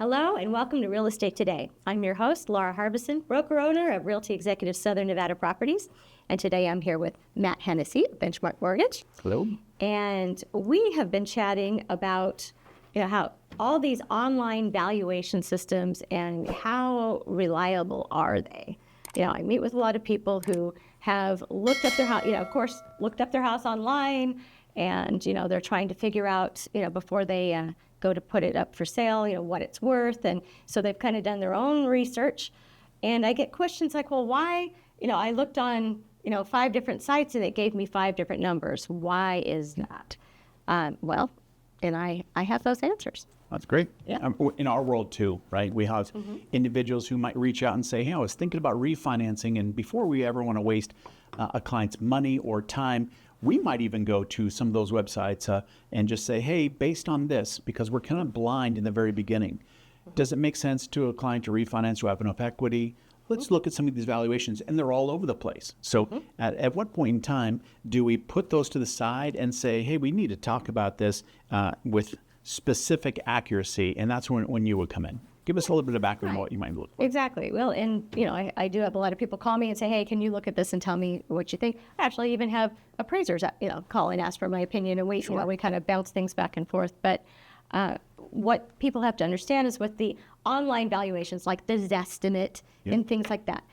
Hello and welcome to Real Estate Today. I'm your host, Laura Harbison, broker-owner of Realty Executive Southern Nevada Properties. And today I'm here with Matt Hennessy of Benchmark Mortgage. Hello. And we have been chatting about how all these online valuation systems and how reliable are they. I meet with a lot of people who have looked up their house, of course, looked up their house online, and, they're trying to figure out, before they go to put it up for sale, what it's worth. And so they've kind of done their own research. And I get questions like, well, why, I looked on, 5 different sites and it gave me 5 different numbers. Why is that? And I have those answers. That's great. Yeah. In our world too, right? We have individuals who might reach out and say, hey, I was thinking about refinancing, and before we ever want to waste a client's money or time, we might even go to some of those websites and just say, hey, based on this, because we're kind of blind in the very beginning, does it make sense to a client to refinance who have enough equity? Let's look at some of these valuations, and they're all over the place. So at what point in time do we put those to the side and say, hey, we need to talk about this with specific accuracy, and that's when you would come in. Give us a little bit of background on what you might look for. Exactly. Well, and, I do have a lot of people call me and say, hey, can you look at this and tell me what you think? I actually even have appraisers, call and ask for my opinion, and we kind of bounce things back and forth. But what people have to understand is with the online valuations, like the Zestimate and things like that,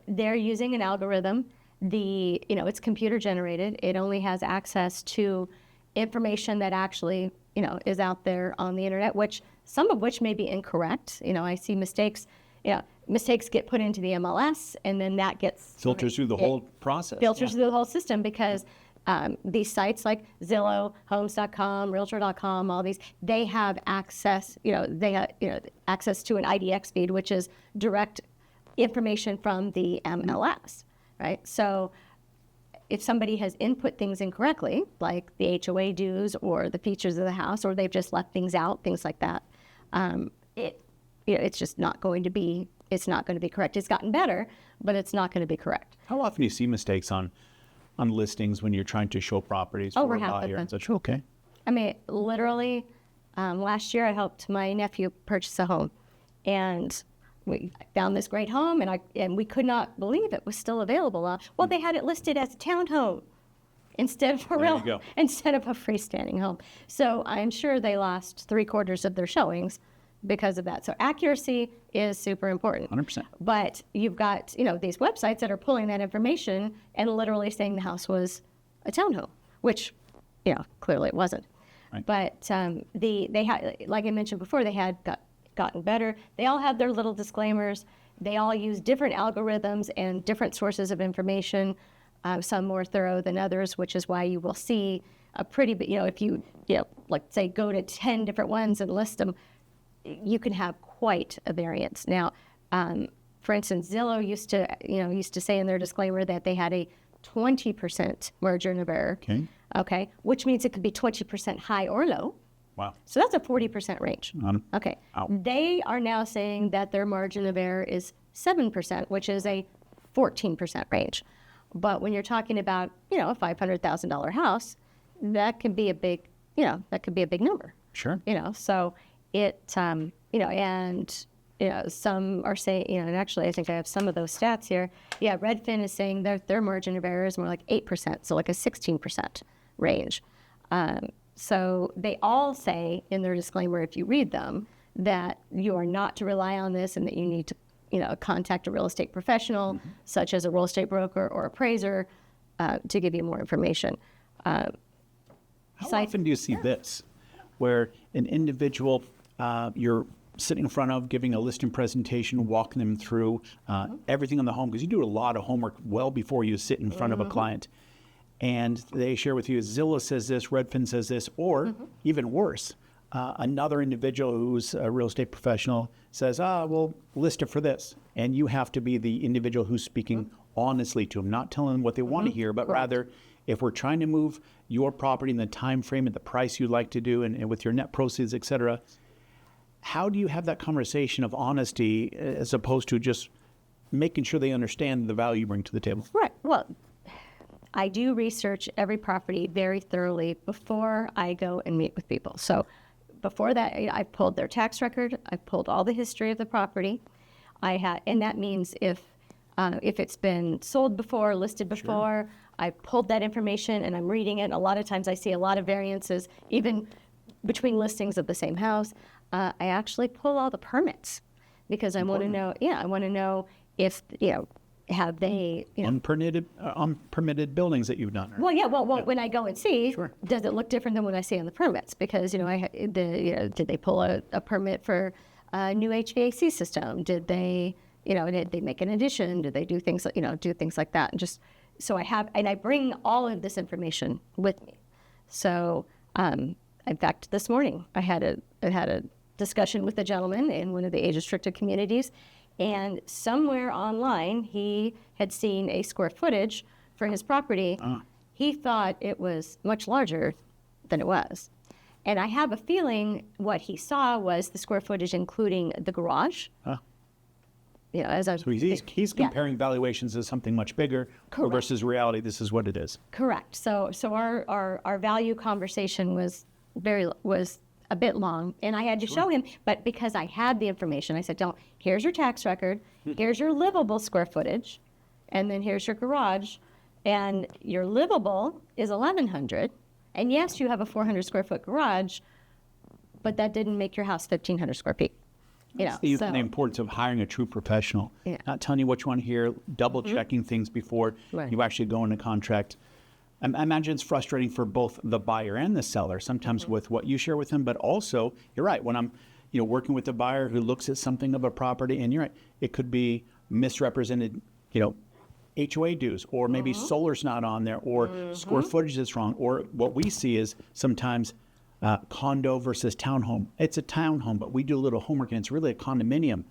they're using an algorithm. It's computer generated. It only has access to information that actually, is out there on the internet, some of which may be incorrect. I see mistakes. Mistakes get put into the MLS, and then that gets filters through the whole process. Filters through the whole system because these sites like Zillow, Homes.com, Realtor.com, all these, they have access. They have access to an IDX feed, which is direct information from the MLS, right? So if somebody has input things incorrectly, like the HOA dues or the features of the house, or they've just left things out, things like that, it's just not going to be. It's not going to be correct. It's gotten better, but it's not going to be correct. How often do you see mistakes on listings when you're trying to show properties for a buyer and such? Okay. I mean, literally, last year I helped my nephew purchase a home, and we found this great home, and we could not believe it was still available. Well, they had it listed as a townhome instead of a freestanding home. So I'm sure they lost 3/4 of their showings because of that. So accuracy is super important. 100%. But you've got these websites that are pulling that information and literally saying the house was a townhome, which clearly it wasn't. Right. But they had, like I mentioned before, they had gotten better. They all have their little disclaimers. They all use different algorithms and different sources of information, some more thorough than others, which is why you will see a pretty big, if you, like say go to 10 different ones and list them, you can have quite a variance. Now, for instance, Zillow used to say in their disclaimer that they had a 20% margin of error. Okay, which means it could be 20% high or low. Wow. So that's a 40% range. Okay. Ow. They are now saying that their margin of error is 7%, which is a 14% range. But when you're talking about, a $500,000 house, that can be a big, number. Sure. So it, some are saying, and actually I think I have some of those stats here. Yeah, Redfin is saying that their margin of error is more like 8%, so like a 16% range. So they all say in their disclaimer, if you read them, that you are not to rely on this and that you need to, contact a real estate professional, such as a real estate broker or appraiser, to give you more information. How often do you see this, where an individual you're sitting in front of, giving a listing presentation, walking them through everything on the home, because you do a lot of homework well before you sit in front of a client, and they share with you, Zillow says this, Redfin says this, or even worse, another individual who's a real estate professional says, we'll list it for this. And you have to be the individual who's speaking honestly to them, not telling them what they want to hear, but rather, if we're trying to move your property in the time frame and the price you'd like to do and with your net proceeds, et cetera, how do you have that conversation of honesty as opposed to just making sure they understand the value you bring to the table? Right. Well, I do research every property very thoroughly before I go and meet with people. So before that, I pulled their tax record. I pulled all the history of the property. And that means if it's been sold before, listed before, I pulled that information and I'm reading it. A lot of times I see a lot of variances, even between listings of the same house. I actually pull all the permits because I want to know. Yeah, I want to know if have they unpermitted buildings that you've done. Well, yeah. Well, when I go and see, does it look different than what I see on the permits? Because did they pull a permit for a new HVAC system? Did they did they make an addition? Did they do things like that? And just so I bring all of this information with me. So in fact, this morning I had a discussion with a gentleman in one of the age-restricted communities. And somewhere online, he had seen a square footage for his property. He thought it was much larger than it was. And I have a feeling what he saw was the square footage, including the garage. So he's comparing valuations as something much bigger versus reality. This is what it is. Correct. So our value conversation was a bit long, and I had to show him, but because I had the information, I said, here's your tax record, here's your livable square footage, and then here's your garage, and your livable is 1,100, and yes, you have a 400 square foot garage, but that didn't make your house 1,500 square feet. The importance of hiring a true professional, not telling you what you want to hear, double checking things before you actually go into contract. I imagine it's frustrating for both the buyer and the seller, sometimes with what you share with them, but also, you're right, when I'm working with a buyer who looks at something of a property, and you're right, it could be misrepresented, HOA dues, or maybe solar's not on there, or square footage is wrong, or what we see is sometimes condo versus townhome. It's a townhome, but we do a little homework, and it's really a condominium.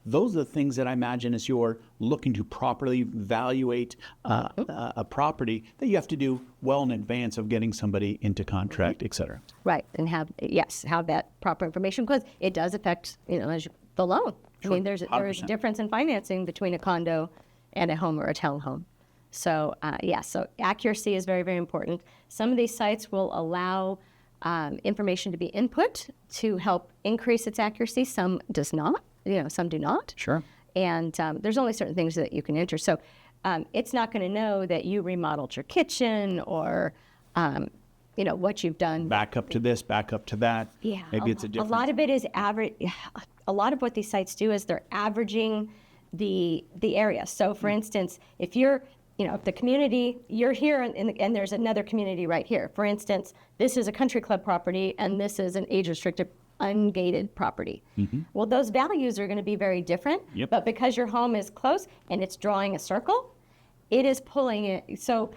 Those are the things that I imagine as you're looking to properly evaluate a property that you have to do well in advance of getting somebody into contract, et cetera. Right, and have that proper information, because it does affect the loan. I mean, there's a difference in financing between a condo and a home or a townhome. So so accuracy is very, very important. Some of these sites will allow information to be input to help increase its accuracy. Some does not. Some do not. Sure. And there's only certain things that you can enter. So it's not going to know that you remodeled your kitchen or, what you've done. Back up to this, back up to that. Yeah. Maybe it's a difference. A lot of it is average. A lot of what these sites do is they're averaging the area. So, for instance, if you're, if the community, you're here and there's another community right here. For instance, this is a country club property and this is an age-restricted ungated property. Well, those values are going to be very different, but because your home is close and it's drawing a circle, it is pulling it. So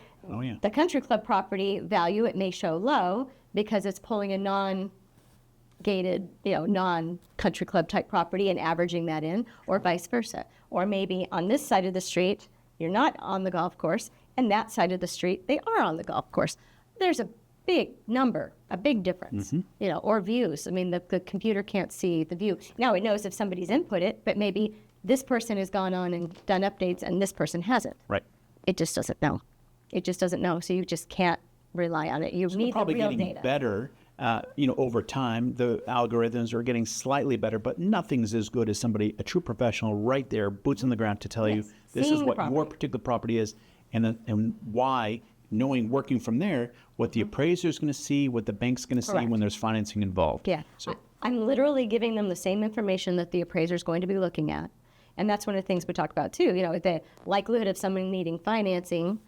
the country club property value, it may show low because it's pulling a non-gated, non-country club type property and averaging that in, or vice versa. Or maybe on this side of the street, you're not on the golf course, and that side of the street, they are on the golf course. There's a big number, a big difference, or views. I mean, the computer can't see the view. Now it knows if somebody's input it, but maybe this person has gone on and done updates and this person hasn't. Right. It just doesn't know. It just doesn't know. So you just can't rely on it. You need the real data. Probably getting better, over time. The algorithms are getting slightly better, but nothing's as good as somebody, a true professional, right there, boots on the ground to tell you this is what your particular property is and why. Working from there, what the appraiser is going to see, what the bank's going to see when there's financing involved. Yeah. So I'm literally giving them the same information that the appraiser is going to be looking at. And that's one of the things we talk about too, the likelihood of someone needing financing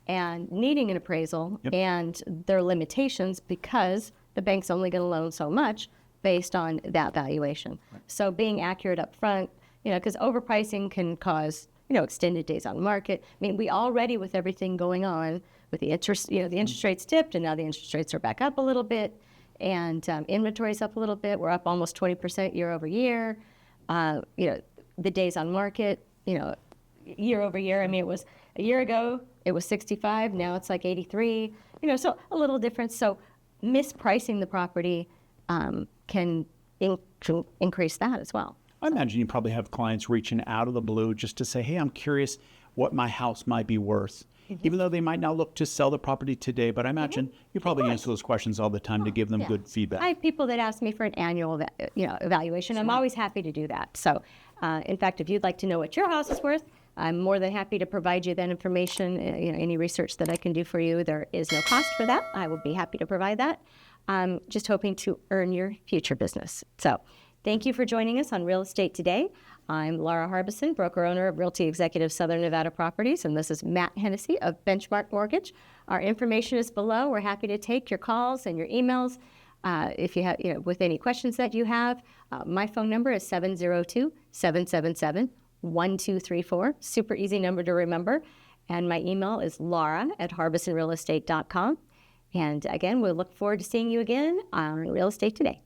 and needing an appraisal and their limitations because the bank's only going to loan so much based on that valuation. Right. So being accurate up front, because overpricing can cause, extended days on market. I mean, we already, with everything going on, with the interest, the interest rates dipped, and now the interest rates are back up a little bit, and inventory's up a little bit. We're up almost 20% year over year. The days on market, year over year. I mean, it was a year ago, it was 65. Now it's like 83. So a little difference. So mispricing the property can increase that as well. I imagine you probably have clients reaching out of the blue just to say, hey, I'm curious, what my house might be worth. Even though they might not look to sell the property today, but I imagine you probably answer those questions all the time to give them good feedback. I have people that ask me for an annual, evaluation. I'm always happy to do that. So, in fact, if you'd like to know what your house is worth, I'm more than happy to provide you that information. Any research that I can do for you, there is no cost for that. I will be happy to provide that. I'm just hoping to earn your future business. So, thank you for joining us on Real Estate Today. I'm Laura Harbison, broker-owner of Realty Executive Southern Nevada Properties, and this is Matt Hennessy of Benchmark Mortgage. Our information is below. We're happy to take your calls and your emails. If you have, with any questions that you have, my phone number is 702-777-1234. Super easy number to remember. And my email is laura@harbisonrealestate.com. And again, we'll look forward to seeing you again on Real Estate Today.